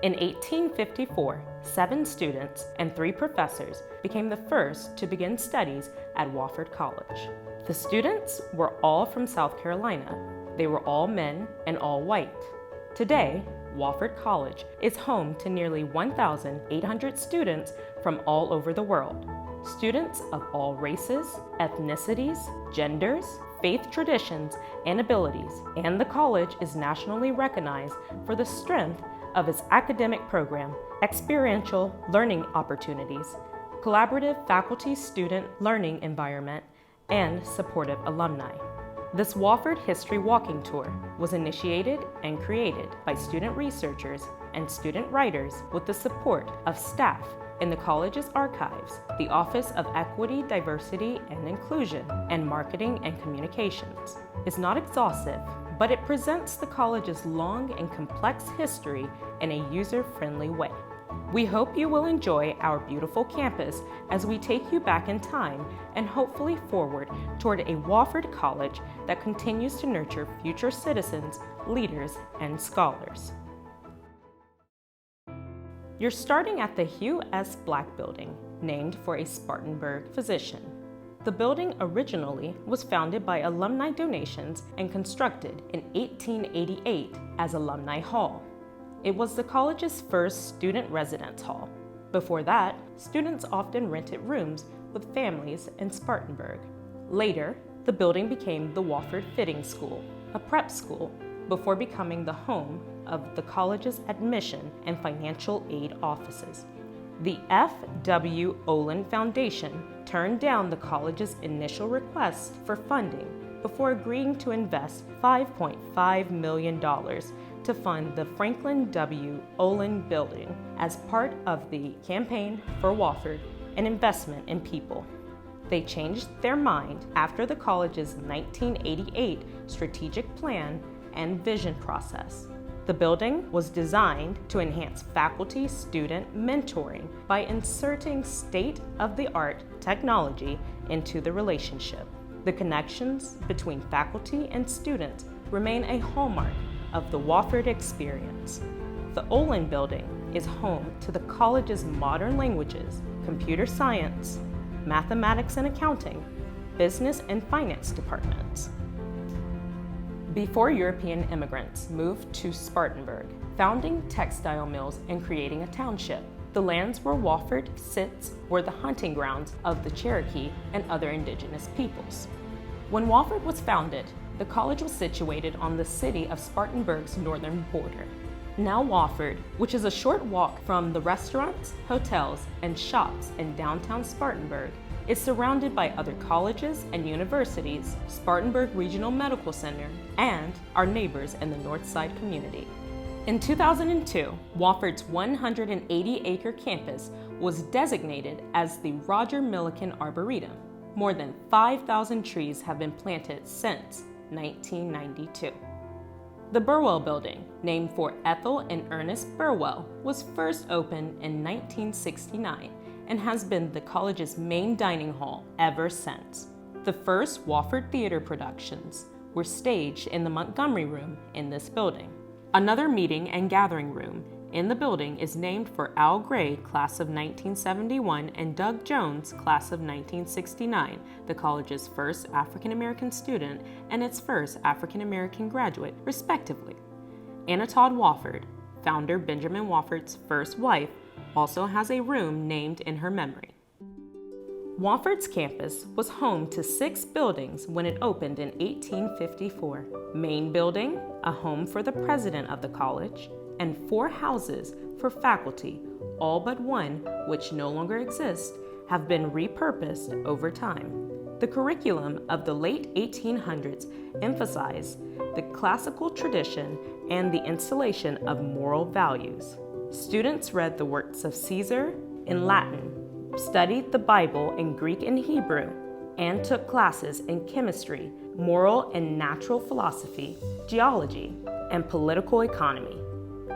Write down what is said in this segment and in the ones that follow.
In 1854, 7 students and 3 professors became the first to begin studies at Wofford College. The students were all from South Carolina. They were all men and all white. Today, Wofford College is home to nearly 1,800 students from all over the world. Students of all races, ethnicities, genders, faith traditions, and abilities, and the college is nationally recognized for the strength of its academic program, experiential learning opportunities, collaborative faculty-student learning environment, and supportive alumni. This Wofford History Walking Tour was initiated and created by student researchers and student writers with the support of staff in the college's archives, the Office of Equity, Diversity, and Inclusion, and Marketing and Communications. It's not exhaustive, but it presents the college's long and complex history in a user-friendly way. We hope you will enjoy our beautiful campus as we take you back in time and hopefully forward toward a Wofford College that continues to nurture future citizens, leaders, and scholars. You're starting at the Hugh S. Black Building, named for a Spartanburg physician. The building originally was founded by alumni donations and constructed in 1888 as Alumni Hall. It was the college's first student residence hall. Before that, students often rented rooms with families in Spartanburg. Later, the building became the Wofford Fitting School, a prep school, before becoming the home of the college's admission and financial aid offices. The F. W. Olin Foundation turned down the college's initial request for funding before agreeing to invest $5.5 million to fund the Franklin W. Olin Building as part of the Campaign for Wofford, an investment in people. They changed their mind after the college's 1988 strategic plan and vision process. The building was designed to enhance faculty-student mentoring by inserting state-of-the-art technology into the relationship. The connections between faculty and students remain a hallmark of the Wofford experience. The Olin Building is home to the college's modern languages, computer science, mathematics and accounting, business and finance departments. Before European immigrants moved to Spartanburg, founding textile mills and creating a township, the lands where Wofford sits were the hunting grounds of the Cherokee and other indigenous peoples. When Wofford was founded, the college was situated on the city of Spartanburg's northern border. Now Wofford, which is a short walk from the restaurants, hotels, and shops in downtown Spartanburg, is surrounded by other colleges and universities, Spartanburg Regional Medical Center, and our neighbors in the Northside community. In 2002, Wofford's 180-acre campus was designated as the Roger Milliken Arboretum. More than 5,000 trees have been planted since 1992. The Burwell Building, named for Ethel and Ernest Burwell, was first opened in 1969 and has been the college's main dining hall ever since. The first Wofford theater productions were staged in the Montgomery Room in this building. Another meeting and gathering room in the building is named for Al Gray, class of 1971, and Doug Jones, class of 1969, the college's first African American student and its first African American graduate, respectively. Anna Todd Wofford, founder Benjamin Wofford's first wife, also has a room named in her memory. Wofford's campus was home to 6 buildings when it opened in 1854. Main building, a home for the president of the college, and 4 houses for faculty, all but one, which no longer exists, have been repurposed over time. The curriculum of the late 1800s emphasized the classical tradition and the installation of moral values. Students read the works of Caesar in Latin, studied the Bible in Greek and Hebrew, and took classes in chemistry, moral and natural philosophy, geology, and political economy.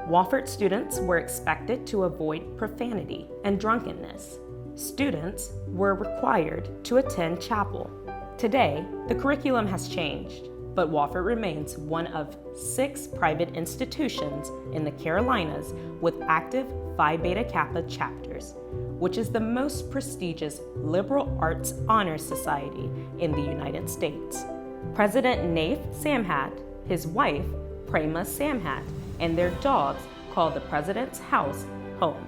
Wofford students were expected to avoid profanity and drunkenness. Students were required to attend chapel. Today, the curriculum has changed. but Wofford remains one of 6 private institutions in the Carolinas with active Phi Beta Kappa chapters, which is the most prestigious liberal arts honor society in the United States. President Naif Samhat, his wife Prema Samhat, and their dogs call the president's house home.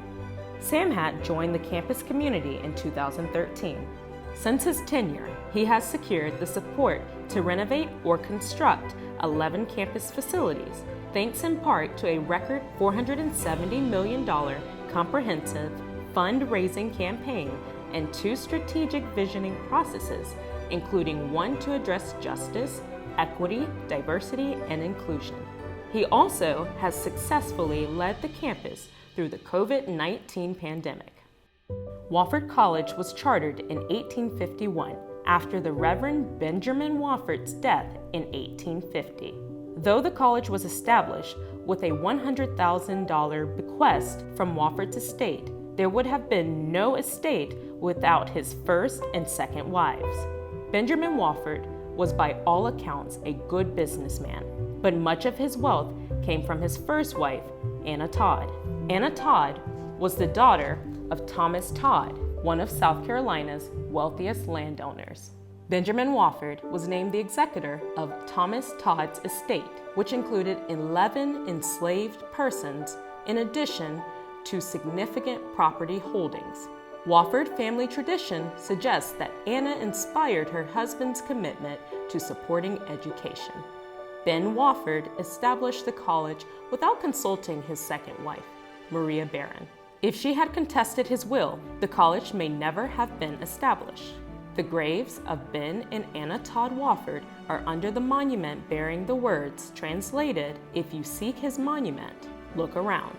Samhat joined the campus community in 2013. Since his tenure, he has secured the support to renovate or construct 11 campus facilities, thanks in part to a record $470 million comprehensive fundraising campaign and 2 strategic visioning processes, including one to address justice, equity, diversity, and inclusion. He also has successfully led the campus through the COVID-19 pandemic. Wofford College was chartered in 1851 after the Reverend Benjamin Wofford's death in 1850. Though the college was established with a $100,000 bequest from Wofford's estate, there would have been no estate without his first and second wives. Benjamin Wofford was by all accounts a good businessman, but much of his wealth came from his first wife, Anna Todd. Anna Todd was the daughter of Thomas Todd, one of South Carolina's wealthiest landowners. Benjamin Wofford was named the executor of Thomas Todd's estate, which included 11 enslaved persons in addition to significant property holdings. Wofford family tradition suggests that Anna inspired her husband's commitment to supporting education. Ben Wofford established the college without consulting his second wife, Maria Barron. If she had contested his will, the college may never have been established. The graves of Ben and Anna Todd Wofford are under the monument bearing the words translated, "If you seek his monument, look around."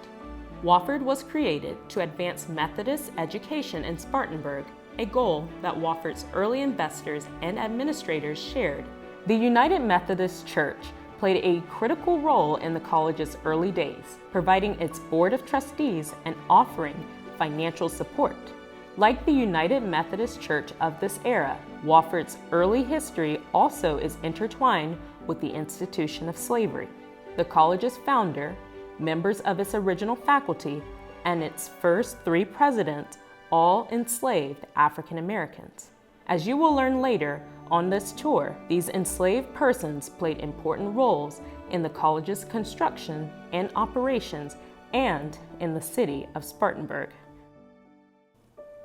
Wofford was created to advance Methodist education in Spartanburg, a goal that Wofford's early investors and administrators shared. The United Methodist Church played a critical role in the college's early days, providing its board of trustees and offering financial support. Like the United Methodist Church of this era, Wofford's early history also is intertwined with the institution of slavery. The college's founder, members of its original faculty, and its first 3 presidents all enslaved African Americans. As you will learn later on this tour, these enslaved persons played important roles in the college's construction and operations and in the city of Spartanburg.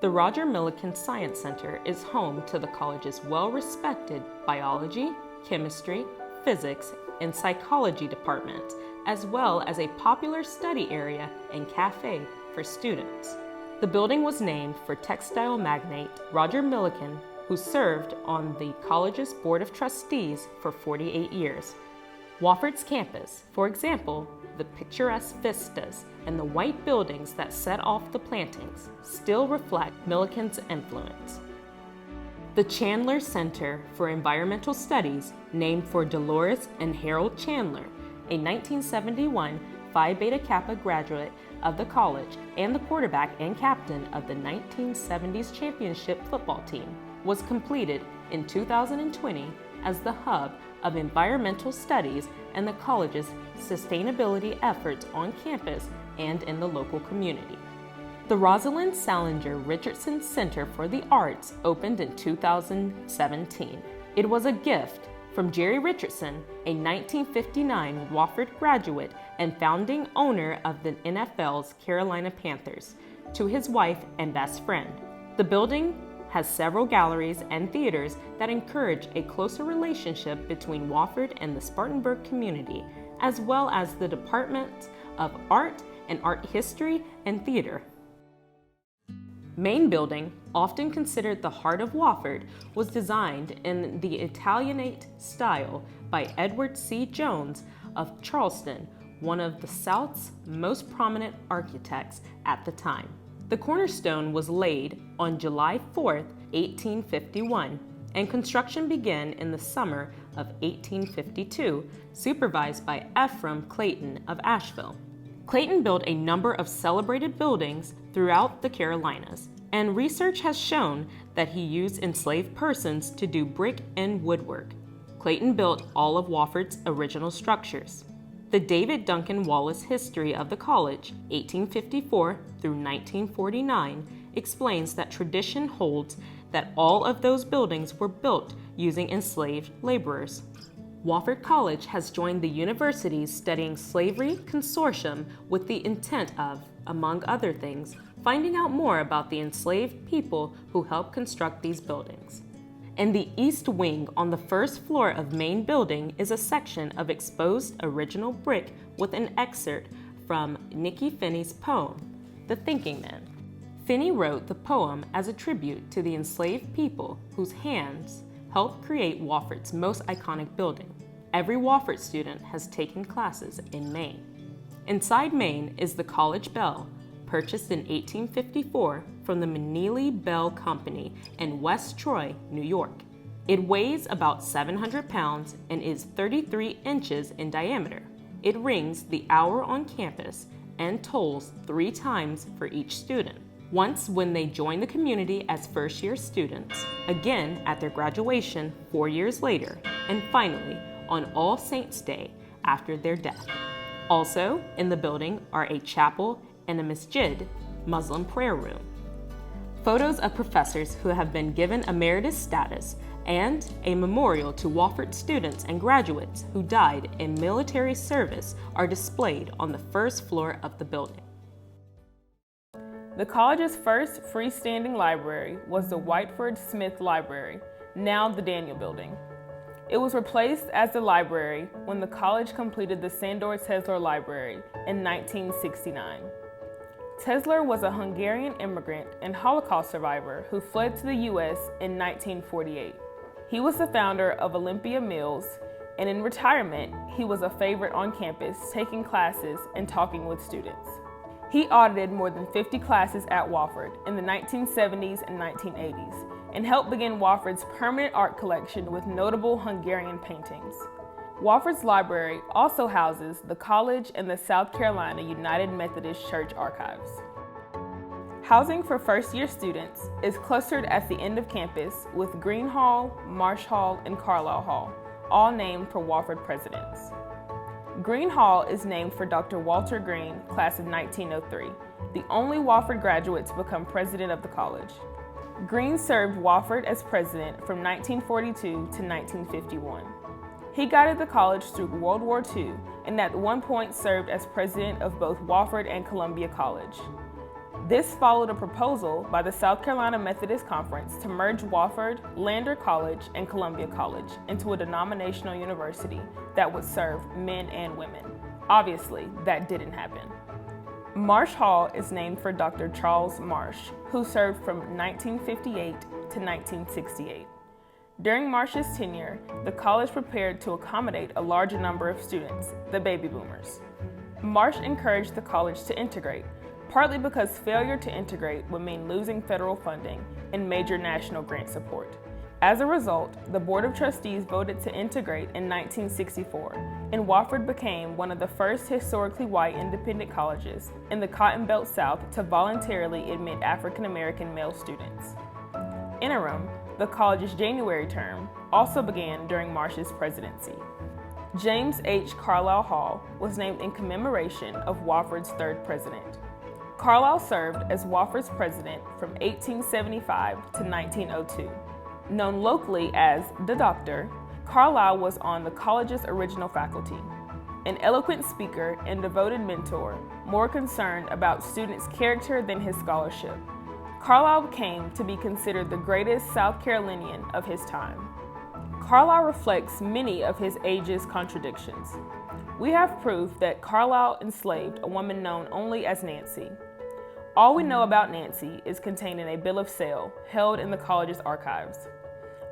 The Roger Millikan Science Center is home to the college's well-respected biology, chemistry, physics, and psychology departments, as well as a popular study area and cafe for students. The building was named for textile magnate Roger Millikan, who served on the college's board of trustees for 48 years. Wofford's campus, for example, the picturesque vistas and the white buildings that set off the plantings, still reflect Millikan's influence. The Chandler Center for Environmental Studies, named for Dolores and Harold Chandler, a 1971 Phi Beta Kappa graduate of the college and the quarterback and captain of the 1970s championship football team, was completed in 2020 as the hub of environmental studies and the college's sustainability efforts on campus and in the local community. The Rosalind Salinger Richardson Center for the Arts opened in 2017. It was a gift from Jerry Richardson, a 1959 Wofford graduate and founding owner of the NFL's Carolina Panthers, to his wife and best friend. The building has several galleries and theaters that encourage a closer relationship between Wofford and the Spartanburg community, as well as the departments of art and art history and theater. Main building, often considered the heart of Wofford, was designed in the Italianate style by Edward C. Jones of Charleston, one of the South's most prominent architects at the time. The cornerstone was laid on July 4, 1851, and construction began in the summer of 1852, supervised by Ephraim Clayton of Asheville. Clayton built a number of celebrated buildings throughout the Carolinas, and research has shown that he used enslaved persons to do brick and woodwork. Clayton built all of Wofford's original structures. The David Duncan Wallace History of the College, 1854 through 1949, explains that tradition holds that all of those buildings were built using enslaved laborers. Wofford College has joined the university's Studying Slavery Consortium with the intent of, among other things, finding out more about the enslaved people who helped construct these buildings. In the east wing on the first floor of main building is a section of exposed original brick with an excerpt from Nikki Finney's poem, The Thinking Man. Finney wrote the poem as a tribute to the enslaved people whose hands helped create Wofford's most iconic building. Every Wofford student has taken classes in Maine. Inside Maine is the College Bell, purchased in 1854 from the Meneely Bell Company in West Troy, New York. It weighs about 700 pounds and is 33 inches in diameter. It rings the hour on campus and tolls 3 times for each student. Once when they join the community as first-year students, again at their graduation 4 years later, and finally on All Saints' Day after their death. Also in the building are a chapel and a masjid, Muslim prayer room. Photos of professors who have been given emeritus status and a memorial to Wofford students and graduates who died in military service are displayed on the first floor of the building. The college's first freestanding library was the Whiteford Smith Library, now the Daniel Building. It was replaced as the library when the college completed the Sandor Tesler Library in 1969. Tesler was a Hungarian immigrant and Holocaust survivor who fled to the U.S. in 1948. He was the founder of Olympia Mills, and in retirement, he was a favorite on campus, taking classes and talking with students. He audited more than 50 classes at Wofford in the 1970s and 1980s, and helped begin Wofford's permanent art collection with notable Hungarian paintings. Wofford's library also houses the college and the South Carolina United Methodist Church archives. Housing for first-year students is clustered at the end of campus with Green Hall, Marsh Hall, and Carlisle Hall, all named for Wofford presidents. Green Hall is named for Dr. Walter Green, class of 1903, the only Wofford graduate to become president of the college. Green served Wofford as president from 1942 to 1951. He guided the college through World War II and at one point served as president of both Wofford and Columbia College. This followed a proposal by the South Carolina Methodist Conference to merge Wofford, Lander College, and Columbia College into a denominational university that would serve men and women. Obviously, that didn't happen. Marsh Hall is named for Dr. Charles Marsh, who served from 1958 to 1968. During Marsh's tenure, the college prepared to accommodate a larger number of students, the baby boomers. Marsh encouraged the college to integrate, partly because failure to integrate would mean losing federal funding and major national grant support. As a result, the Board of Trustees voted to integrate in 1964, and Wofford became one of the first historically white independent colleges in the Cotton Belt South to voluntarily admit African American male students. Interim, the college's January term, also began during Marsh's presidency. James H. Carlisle Hall was named in commemoration of Wofford's third president. Carlisle served as Wofford's president from 1875 to 1902. Known locally as the Doctor, Carlisle was on the college's original faculty. An eloquent speaker and devoted mentor, more concerned about students' character than his scholarship, Carlisle came to be considered the greatest South Carolinian of his time. Carlisle reflects many of his age's contradictions. We have proof that Carlisle enslaved a woman known only as Nancy. All we know about Nancy is contained in a bill of sale held in the college's archives.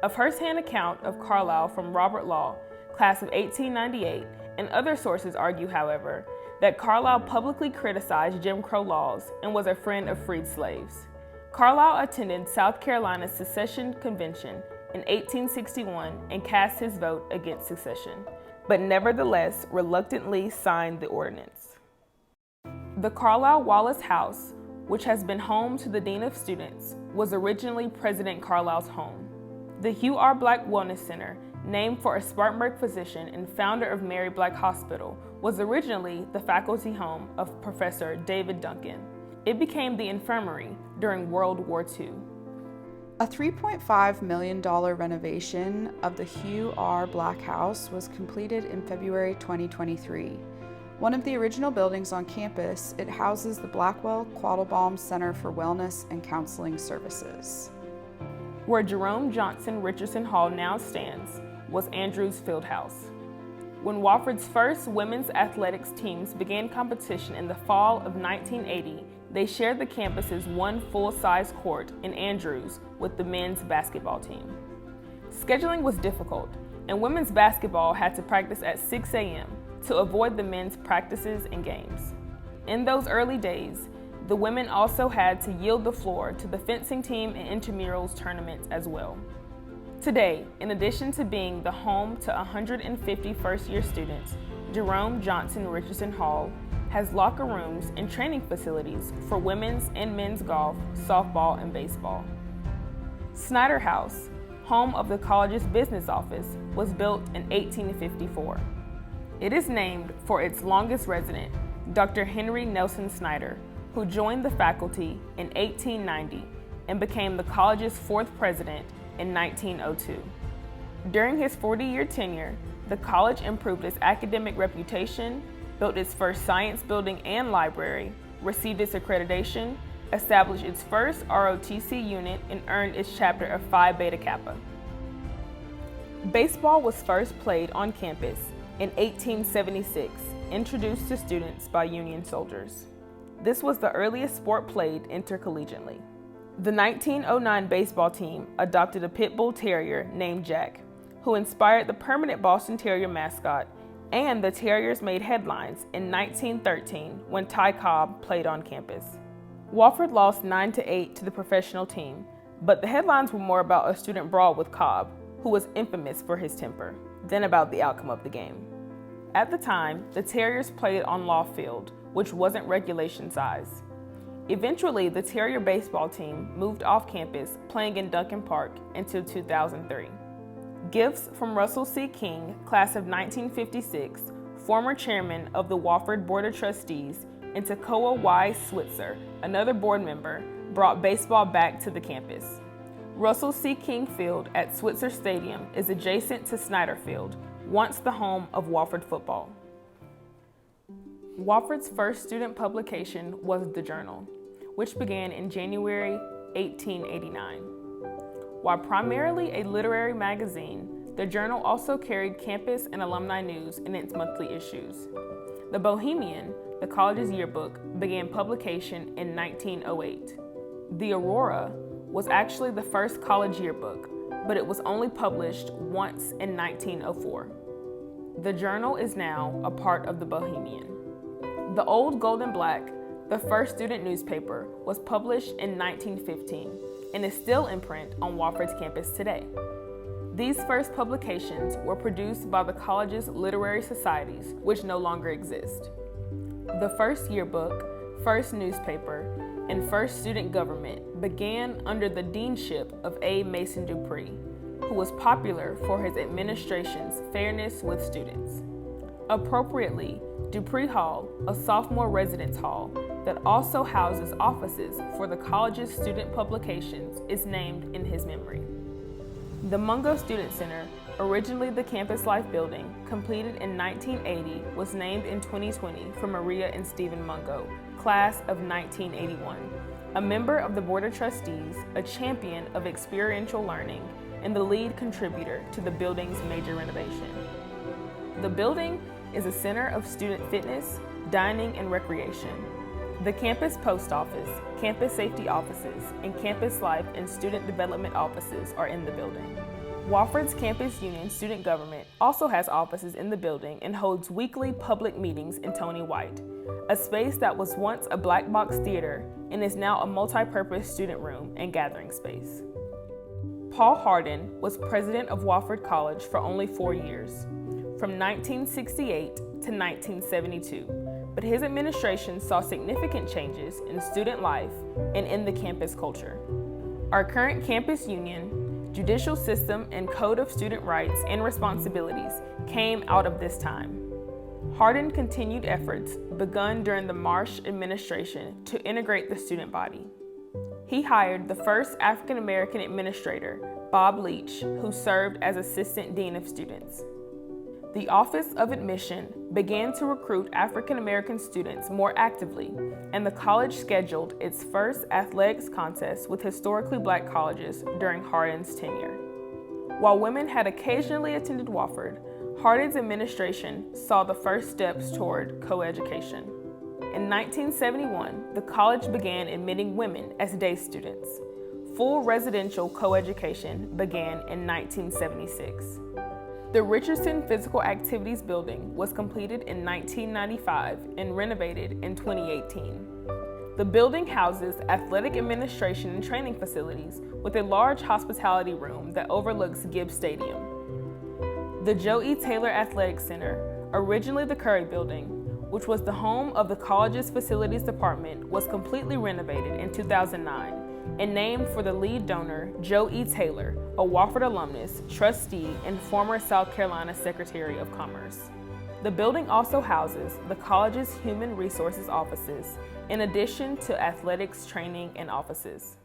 A first-hand account of Carlisle from Robert Law, class of 1898, and other sources argue, however, that Carlisle publicly criticized Jim Crow laws and was a friend of freed slaves. Carlisle attended South Carolina's secession convention in 1861 and cast his vote against secession, but nevertheless reluctantly signed the ordinance. The Carlisle Wallace House, which has been home to the Dean of Students, was originally President Carlisle's home. The Hugh R. Black Wellness Center, named for a Spartanburg physician and founder of Mary Black Hospital, was originally the faculty home of Professor David Duncan. It became the infirmary during World War II. A $3.5 million renovation of the Hugh R. Black House was completed in February 2023. One of the original buildings on campus, it houses the Blackwell Quattlebaum Center for Wellness and Counseling Services. Where Jerome Johnson Richardson Hall now stands was Andrews Fieldhouse. When Wofford's first women's athletics teams began competition in the fall of 1980, they shared the campus's one full-size court in Andrews with the men's basketball team. Scheduling was difficult, and women's basketball had to practice at 6 a.m. to avoid the men's practices and games. In those early days, the women also had to yield the floor to the fencing team and intramurals tournaments as well. Today, in addition to being the home to 150 first-year students, Jerome Johnson Richardson Hall has locker rooms and training facilities for women's and men's golf, softball, and baseball. Snyder House, home of the college's business office, was built in 1854. It is named for its longest resident, Dr. Henry Nelson Snyder, who joined the faculty in 1890 and became the college's fourth president in 1902. During his 40-year tenure, the college improved its academic reputation, built its first science building and library, received its accreditation, established its first ROTC unit, and earned its chapter of Phi Beta Kappa. Baseball was first played on campus in 1876, introduced to students by Union soldiers. This was the earliest sport played intercollegiately. The 1909 baseball team adopted a pit bull terrier named Jack, who inspired the permanent Boston Terrier mascot, and the Terriers made headlines in 1913 when Ty Cobb played on campus. Wofford lost 9-8 to the professional team, but the headlines were more about a student brawl with Cobb, who was infamous for his temper, than about the outcome of the game. At the time, the Terriers played on Law Field, which wasn't regulation size. Eventually, the Terrier baseball team moved off campus, playing in Duncan Park until 2003. Gifts from Russell C. King, class of 1956, former chairman of the Wofford Board of Trustees, and Tekoa Y. Switzer, another board member, brought baseball back to the campus. Russell C. King Field at Switzer Stadium is adjacent to Snyder Field, once the home of Wofford football. Wofford's first student publication was The Journal, which began in January 1889. While primarily a literary magazine, the Journal also carried campus and alumni news in its monthly issues. The Bohemian, the college's yearbook, began publication in 1908. The Aurora was actually the first college yearbook, but it was only published once in 1904. The Journal is now a part of the Bohemian. The Old Gold and Black, the first student newspaper, was published in 1915 and is still in print on Wofford's campus today. These first publications were produced by the college's literary societies, which no longer exist. The first yearbook, first newspaper, and first student government began under the deanship of A. Mason Dupree, who was popular for his administration's fairness with students. Appropriately, Dupree Hall, a sophomore residence hall that also houses offices for the college's student publications, is named in his memory. The Mungo Student Center, originally the Campus Life building, completed in 1980, was named in 2020 for Maria and Stephen Mungo, class of 1981, a member of the Board of Trustees, a champion of experiential learning, and the lead contributor to the building's major renovation. The building is a center of student fitness, dining, and recreation. The campus post office, campus safety offices, and campus life and student development offices are in the building. Wofford's Campus Union Student Government also has offices in the building and holds weekly public meetings in Tony White, a space that was once a black box theater and is now a multi-purpose student room and gathering space. Paul Hardin was president of Wofford College for only 4 years, from 1968 to 1972, but his administration saw significant changes in student life and in the campus culture. Our current campus union, judicial system, and code of student rights and responsibilities came out of this time. Hardin continued efforts begun during the Marsh administration to integrate the student body. He hired the first African American administrator, Bob Leach, who served as Assistant Dean of Students. The Office of Admission began to recruit African American students more actively, and the college scheduled its first athletics contest with historically black colleges during Hardin's tenure. While women had occasionally attended Wofford, Hardin's administration saw the first steps toward coeducation. In 1971, the college began admitting women as day students. Full residential coeducation began in 1976. The Richardson Physical Activities Building was completed in 1995 and renovated in 2018. The building houses athletic administration and training facilities with a large hospitality room that overlooks Gibbs Stadium. The Joe E. Taylor Athletic Center, originally the Curry Building, which was the home of the college's facilities department, was completely renovated in 2009 and named for the lead donor, Joe E. Taylor, a Wofford alumnus, trustee, and former South Carolina Secretary of Commerce. The building also houses the college's human resources offices, in addition to athletics training and offices.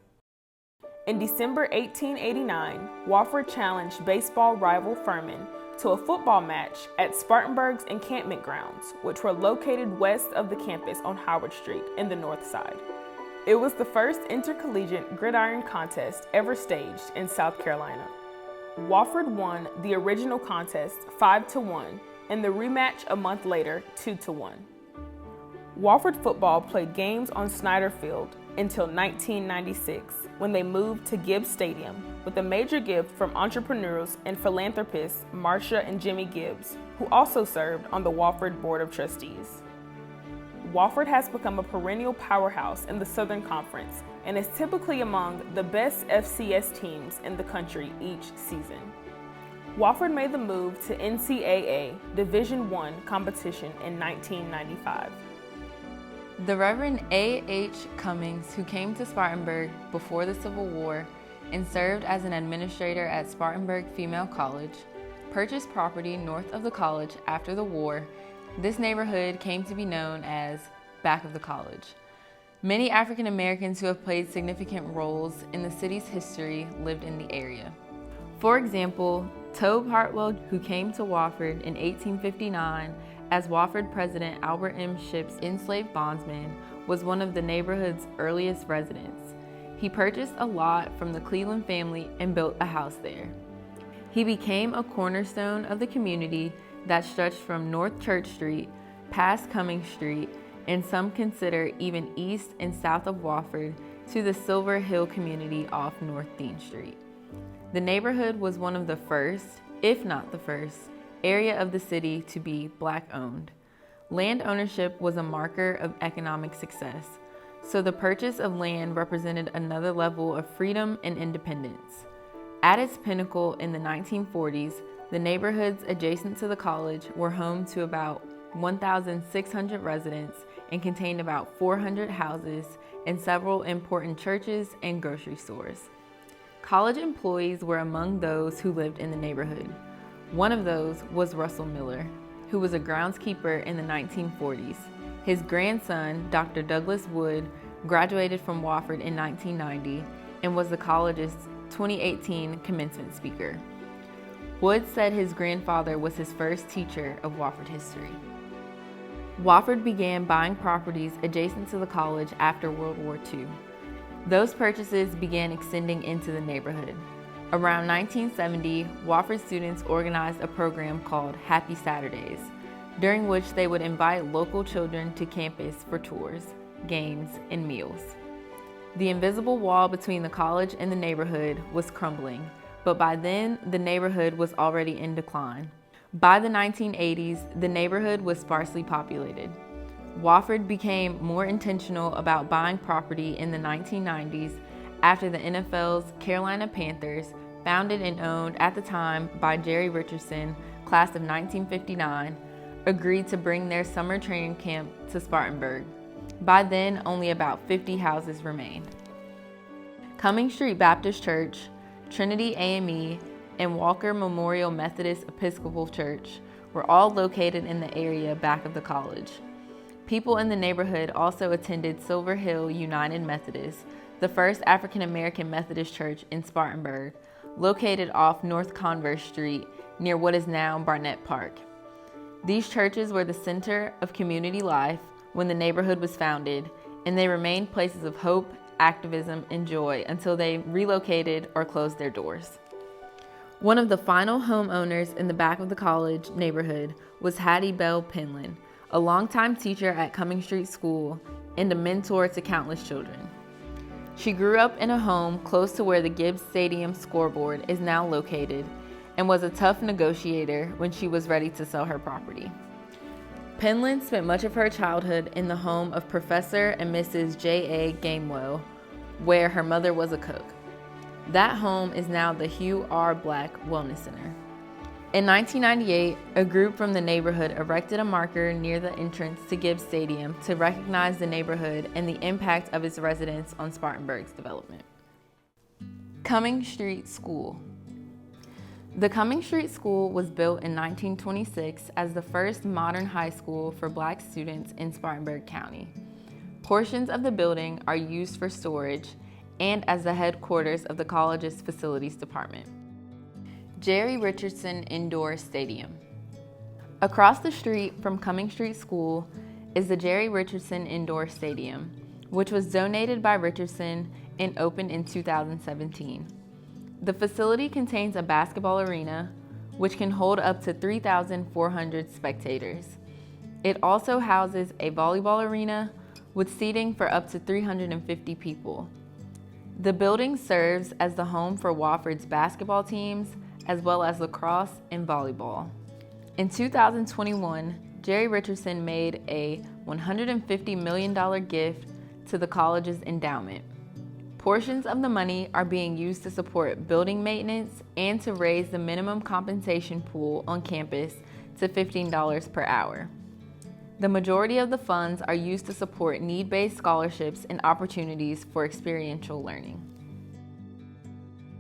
In December 1889, Wofford challenged baseball rival Furman to a football match at Spartanburg's encampment grounds, which were located west of the campus on Howard Street in the north side. It was the first intercollegiate gridiron contest ever staged in South Carolina. Wofford won the original contest 5-1 and the rematch a month later 2-1. Wofford football played games on Snyder Field until 1996, when they moved to Gibbs Stadium with a major gift from entrepreneurs and philanthropists Marcia and Jimmy Gibbs, who also served on the Wofford Board of Trustees. Wofford has become a perennial powerhouse in the Southern Conference and is typically among the best FCS teams in the country each season. Wofford made the move to NCAA Division I competition in 1995. The Reverend A.H. Cummings, who came to Spartanburg before the Civil War and served as an administrator at Spartanburg Female College, purchased property north of the college after the war. This neighborhood came to be known as Back of the College. Many African Americans who have played significant roles in the city's history lived in the area. For example, Tobe Hartwell, who came to Wofford in 1859 as Wofford President Albert M. Shipp's enslaved bondsman, was one of the neighborhood's earliest residents. He purchased a lot from the Cleveland family and built a house there. He became a cornerstone of the community that stretched from North Church Street past Cummings Street, and some consider even east and south of Wofford, to the Silver Hill community off North Dean Street. The neighborhood was one of the first, if not the first, area of the city to be Black-owned. Land ownership was a marker of economic success, so the purchase of land represented another level of freedom and independence. At its pinnacle in the 1940s, the neighborhoods adjacent to the college were home to about 1,600 residents and contained about 400 houses and several important churches and grocery stores. College employees were among those who lived in the neighborhood. One of those was Russell Miller, who was a groundskeeper in the 1940s. His grandson, Dr. Douglas Wood, graduated from Wofford in 1990 and was the college's 2018 commencement speaker. Wood said his grandfather was his first teacher of Wofford history. Wofford began buying properties adjacent to the college after World War II. Those purchases began extending into the neighborhood. Around 1970, Wofford students organized a program called Happy Saturdays, during which they would invite local children to campus for tours, games, and meals. The invisible wall between the college and the neighborhood was crumbling, but by then, the neighborhood was already in decline. By the 1980s, the neighborhood was sparsely populated. Wofford became more intentional about buying property in the 1990s after the NFL's Carolina Panthers, founded and owned at the time by Jerry Richardson, class of 1959, agreed to bring their summer training camp to Spartanburg. By then, only about 50 houses remained. Cummings Street Baptist Church, Trinity AME, and Walker Memorial Methodist Episcopal Church were all located in the area back of the college. People in the neighborhood also attended Silver Hill United Methodist, the first African American Methodist church in Spartanburg, located off North Converse Street near what is now Barnett Park. These churches were the center of community life when the neighborhood was founded, and they remained places of hope, activism, and joy until they relocated or closed their doors. One of the final homeowners in the back of the college neighborhood was Hattie Bell Penland, a longtime teacher at Cumming Street School and a mentor to countless children. She grew up in a home close to where the Gibbs Stadium scoreboard is now located and was a tough negotiator when she was ready to sell her property. Penland spent much of her childhood in the home of Professor and Mrs. J.A. Gamewell, where her mother was a cook. That home is now the Hugh R. Black Wellness Center. In 1998, a group from the neighborhood erected a marker near the entrance to Gibbs Stadium to recognize the neighborhood and the impact of its residents on Spartanburg's development. Cumming Street School. The Cumming Street School was built in 1926 as the first modern high school for Black students in Spartanburg County. Portions of the building are used for storage and as the headquarters of the college's facilities department. Jerry Richardson Indoor Stadium. Across the street from Cumming Street School is the Jerry Richardson Indoor Stadium, which was donated by Richardson and opened in 2017. The facility contains a basketball arena, which can hold up to 3,400 spectators. It also houses a volleyball arena with seating for up to 350 people. The building serves as the home for Wofford's basketball teams, as well as lacrosse and volleyball. In 2021, Jerry Richardson made a $150 million gift to the college's endowment. Portions of the money are being used to support building maintenance and to raise the minimum compensation pool on campus to $15 per hour. The majority of the funds are used to support need-based scholarships and opportunities for experiential learning.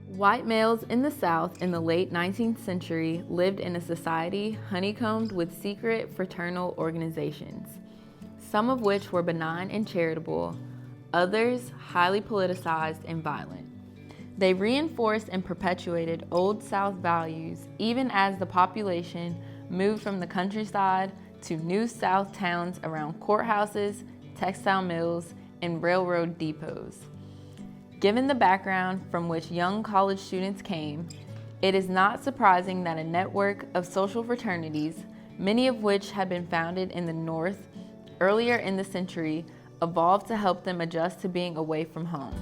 White males in the South in the late 19th century lived in a society honeycombed with secret fraternal organizations, some of which were benign and charitable, others highly politicized and violent. They reinforced and perpetuated Old South values even as the population moved from the countryside to New South towns around courthouses, textile mills, and railroad depots. Given the background from which young college students came, it is not surprising that a network of social fraternities, many of which had been founded in the North earlier in the century, evolved to help them adjust to being away from home.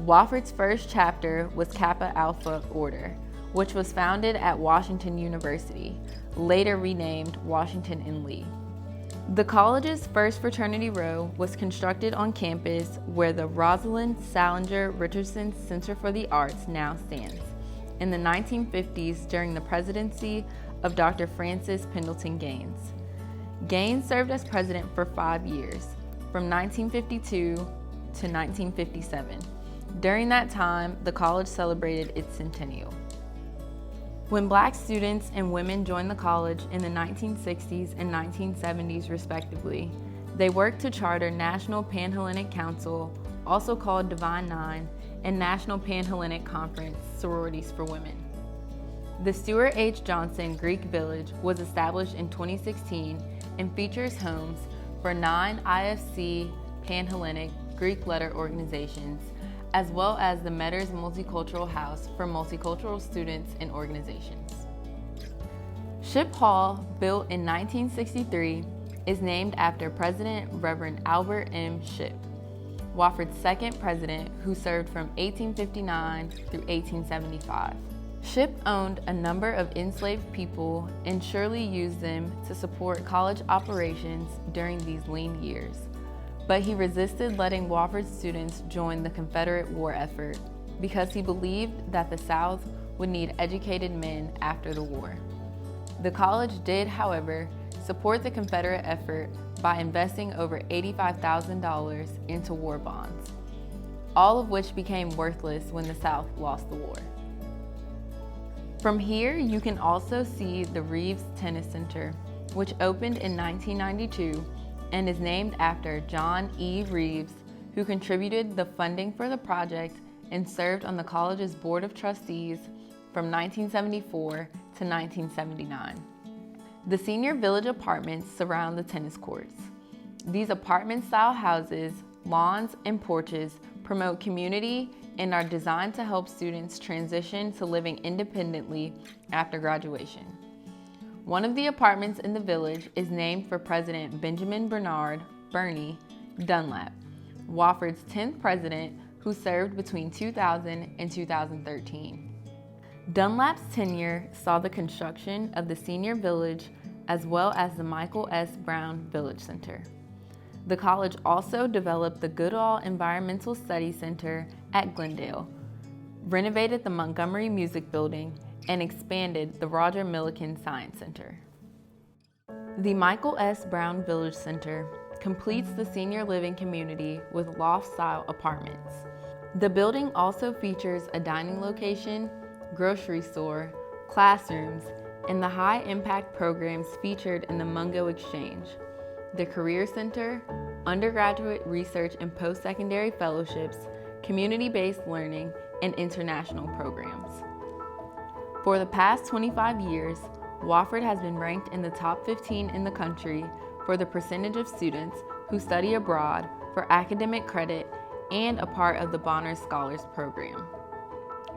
Wofford's first chapter was Kappa Alpha Order, which was founded at Washington University, later renamed Washington and Lee. The college's first fraternity row was constructed on campus where the Rosalind Salinger Richardson Center for the Arts now stands, in the 1950s during the presidency of Dr. Francis Pendleton Gaines. Gaines served as president for 5 years, from 1952 to 1957. During that time, the college celebrated its centennial. When Black students and women joined the college in the 1960s and 1970s respectively, they worked to charter National Panhellenic Council, also called Divine Nine, and National Panhellenic Conference Sororities for Women. The Stuart H. Johnson Greek Village was established in 2016 and features homes for 9 IFC Panhellenic Greek letter organizations, as well as the Metters Multicultural House for multicultural students and organizations. Shipp Hall, built in 1963, is named after President Reverend Albert M. Shipp, Wofford's second president, who served from 1859 through 1875. Shipp owned a number of enslaved people and surely used them to support college operations during these lean years. But he resisted letting Wofford students join the Confederate war effort because he believed that the South would need educated men after the war. The college did, however, support the Confederate effort by investing over $85,000 into war bonds. all of which became worthless when the South lost the war. From here, you can also see the Reeves Tennis Center, which opened in 1992 and is named after John E. Reeves, who contributed the funding for the project and served on the college's Board of Trustees from 1974 to 1979. The Senior Village apartments surround the tennis courts. These apartment-style houses, lawns, and porches promote community and are designed to help students transition to living independently after graduation. One of the apartments in the village is named for President Benjamin Bernard Bernie Dunlap, Wofford's 10th president, who served between 2000 and 2013. Dunlap's tenure saw the construction of the Senior Village as well as the Michael S. Brown Village Center. The college also developed the Goodall Environmental Studies Center at Glendale, renovated the Montgomery Music Building, and expanded the Roger Millikan Science Center. The Michael S. Brown Village Center completes the senior living community with loft-style apartments. The building also features a dining location, grocery store, classrooms, and the high-impact programs featured in the Mungo Exchange, the Career Center, undergraduate research and post-secondary fellowships, community-based learning, and international programs. For the past 25 years, Wofford has been ranked in the top 15 in the country for the percentage of students who study abroad for academic credit and a part of the Bonner Scholars Program.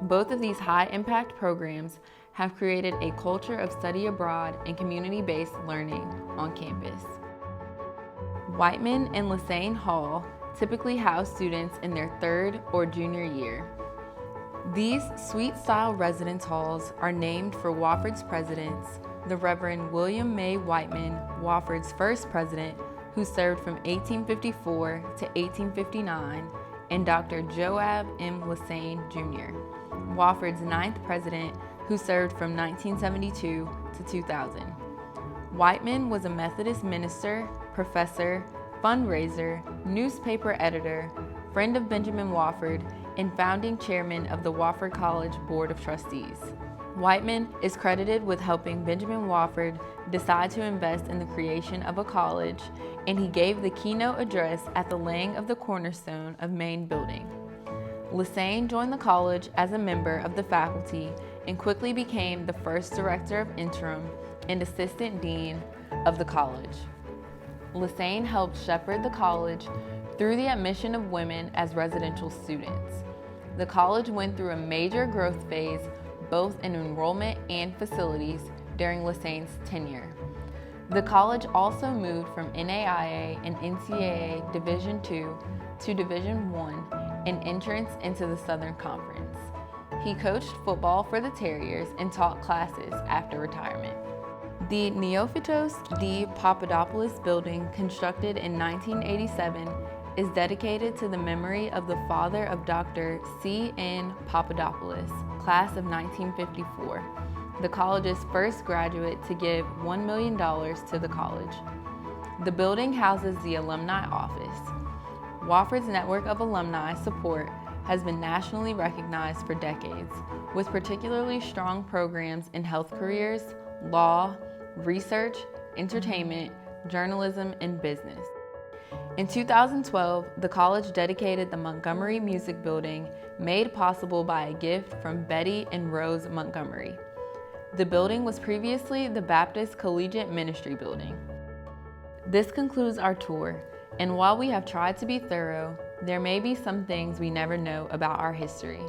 Both of these high-impact programs have created a culture of study abroad and community-based learning on campus. Whiteman and Lassane Hall typically house students in their third or junior year. These suite-style residence halls are named for Wofford's presidents, the Reverend William May Whiteman, Wofford's first president, who served from 1854 to 1859, and Dr. Joab M. Lassane, Jr., Wofford's ninth president, who served from 1972 to 2000. Whiteman was a Methodist minister, professor, fundraiser, newspaper editor, friend of Benjamin Wofford, and founding chairman of the Wofford College Board of Trustees. Whiteman is credited with helping Benjamin Wofford decide to invest in the creation of a college, and he gave the keynote address at the laying of the cornerstone of main building. Lassane joined the college as a member of the faculty and quickly became the first director of interim and assistant dean of the college. Lassane helped shepherd the college through the admission of women as residential students. The college went through a major growth phase, both in enrollment and facilities, during Lassane's tenure. The college also moved from NAIA and NCAA Division II to Division I, an entrance into the Southern Conference. He coached football for the Terriers and taught classes after retirement. The Neophytos D. Papadopoulos building, constructed in 1987, is dedicated to the memory of the father of Dr. C.N. Papadopoulos, class of 1954, the college's first graduate to give $1 million to the college. The building houses the alumni office. Wofford's network of alumni support has been nationally recognized for decades, with particularly strong programs in health careers, law, research, entertainment, journalism, and business. In 2012, the college dedicated the Montgomery Music Building, made possible by a gift from Betty and Rose Montgomery. The building was previously the Baptist Collegiate Ministry Building. This concludes our tour, and while we have tried to be thorough, there may be some things we never know about our history.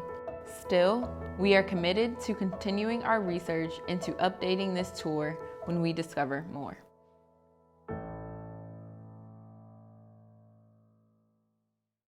Still, we are committed to continuing our research into updating this tour when we discover more.